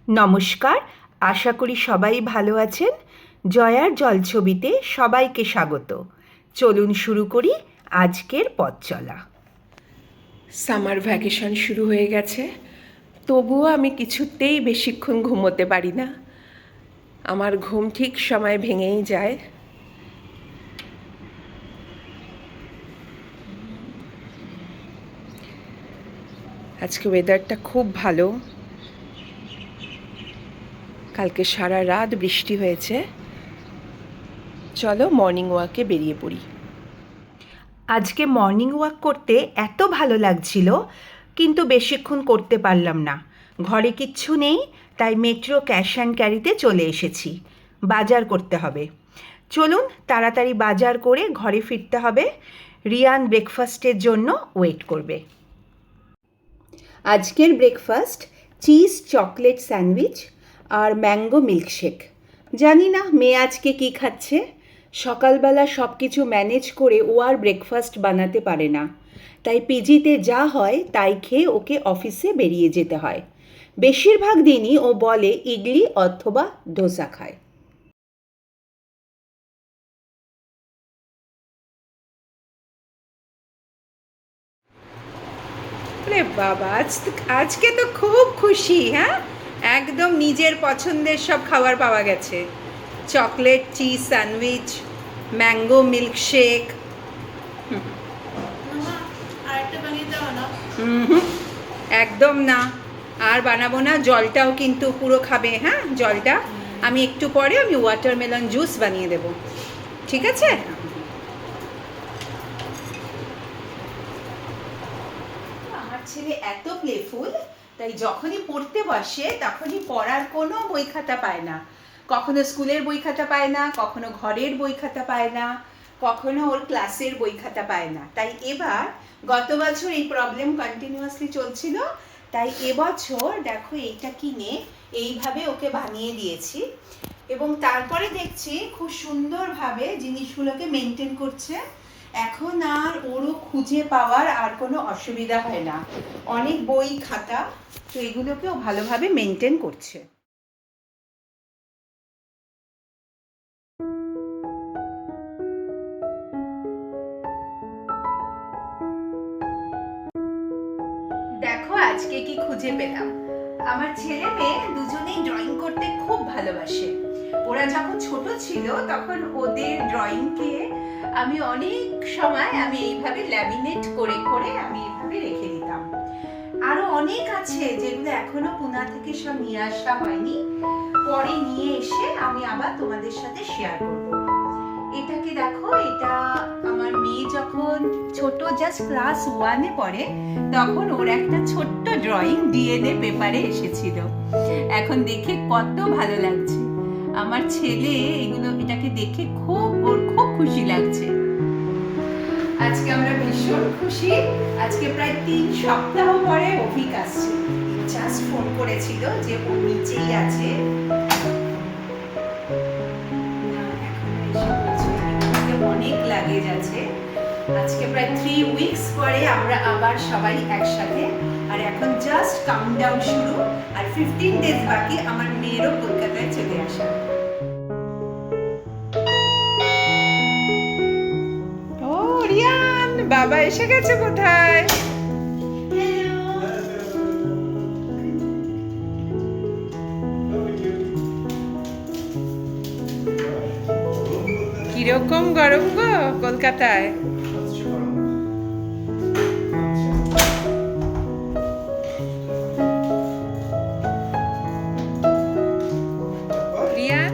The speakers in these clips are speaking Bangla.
নমস্কার, আশা করি সবাই ভালো আছেন। জয়ার জলছবিতে সবাইকে স্বাগত। চলুন শুরু করি আজকের পথ চলা। সামার ভ্যাকেশন শুরু হয়ে গেছে, তবুও আমি কিছুতেই বেশিক্ষণ ঘুমোতে পারি না। আমার ঘুম ঠিক সময় ভেঙেই যায়। আজকে ওয়েদারটা খুব ভালো। কালকে সারা রাত বৃষ্টি হয়েছে। চলো মর্নিং ওয়াকে বেরিয়ে পড়ি। আজকে মর্নিং ওয়াক করতে এত ভালো লাগছিল, কিন্তু বেশিক্ষণ করতে পারলাম না। ঘরে কিচ্ছু নেই, তাই মেট্রো ক্যাশ অ্যান্ড ক্যারিতে চলে এসেছি। বাজার করতে হবে। চলুন তাড়াতাড়ি বাজার করে ঘরে ফিরতে হবে। রিয়ান ব্রেকফাস্টের জন্য ওয়েট করবে। আজকের ব্রেকফাস্ট চিজ চকলেট স্যান্ডউইচ আর ম্যাঙ্গো মিল্কশেক। জানি না মেয়ে আজকে কী খাচ্ছে। সকালবেলা সব কিছু ম্যানেজ করে ও আর ব্রেকফাস্ট বানাতে পারে না, তাই পিজিতে যা হয় তাই খেয়ে ওকে অফিসে বেরিয়ে যেতে হয়। বেশিরভাগ দিনই ও বলে ইডলি অথবা ডোসা খায়। আরে বাবা, আজকে তো খুব খুশি। হ্যাঁ, একদম নিজের পছন্দের সব খাবার পাওয়া গেছে। Chocolate cheese sandwich, mango milkshake. একদম না, আর বানাবো না। জলটাও কিন্তু পুরো খাবে। হ্যাঁ, জলটা আমি একটু পরে ওয়াটারমেলন জুস বানিয়ে দেব, ঠিক আছে? আমার ছেলে এত প্লেফুল, তাই যখনই পড়তে বসে তখনই পড়ার কোনো বই খাতা পায় না। কখনো স্কুলের বই খাতা পায় না, কখনো ঘরের বই খাতা পায় না, কখনো ওর ক্লাসের বই খাতা পায় না। তাই এবার, গত বছর এই প্রবলেম কন্টিনিউয়াসলি চলছিল, তাই এবছর দেখো এইটা কিনে এইভাবে ওকে বানিয়ে দিয়েছি। এবং তারপরে দেখছি খুব সুন্দরভাবে জিনিসগুলোকে মেনটেন করছে। এখন আর ওরও খুঁজে পাওয়ার আর কোনো অসুবিধা হয় না। অনেক বই খাতা, তো এগুলোকেও ভালোভাবে মেনটেন করছে। দেখো আজকে কি খুঁজে পেলাম। আমার ছেলে মেয়ে দুজনেই ড্রয়িং করতে খুব ভালোবাসে। ওরা যখন ছোট ছিল তখন ওদের ড্রয়িংকে আমি অনেক সময় এইভাবে ল্যামিনেট করে করে আমি এইভাবে রেখে দিতাম। আরো অনেক আছে যেগুলো এখনো পুনা থেকে সব নিয়ে আসা হয়নি, পরে নিয়ে এসে আমি আবার তোমাদের সাথে শেয়ার করব। এটাকে দেখো, এটা আমার মেয়ে যখন ছোট, জাস্ট ক্লাস 1-এ পড়ে, তখন ওর একটা ছোট্ট ড্রয়িং ডিএনএ পেপারে এসেছিল। এখন দেখে কত ভালো লাগছে। আমার ছেলে এটাকে দেখে ওর খুব খুশি লাগছে। আজকে আমরা ভীষণ খুশি। আজকে প্রায় 3 সপ্তাহ পরে অভিক আসছে। জাস্ট ফোন করেছিল যে ও নিচেই আছে। অনেক লাগেজ আছে। আজকে প্রায় 3 উইকস পরে আমরা আবার সবাই একসাথে। আর এখন জাস্ট কাউন্টডাউন শুরু, আর 15 ডেজ বাকি আমার মেয়েরও কলকাতায় চলে আসা। ও রিয়ান, বাবা এসে গেছে কোথায়? কিরকম গরম গো কলকাতায়? রিয়ান,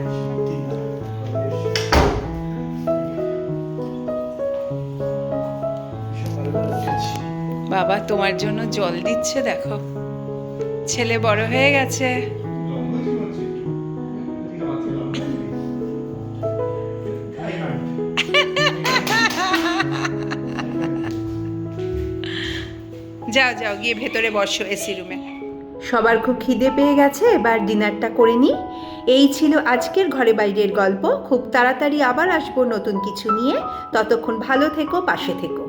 বাবা তোমার জন্য জল দিচ্ছে। দেখো, ছেলে বড় হয়ে গেছে। যাও যাও, গিয়ে ভেতরে বসো এসি রুমে। সবার খুব খিদে পেয়ে গেছে, এবার ডিনারটা করে নিই। এই ছিল আজকের ঘরে বাইরের গল্প। খুব তাড়াতাড়ি আবার আসবো নতুন কিছু নিয়ে। ততক্ষণ ভালো থেকো, পাশে থেকো।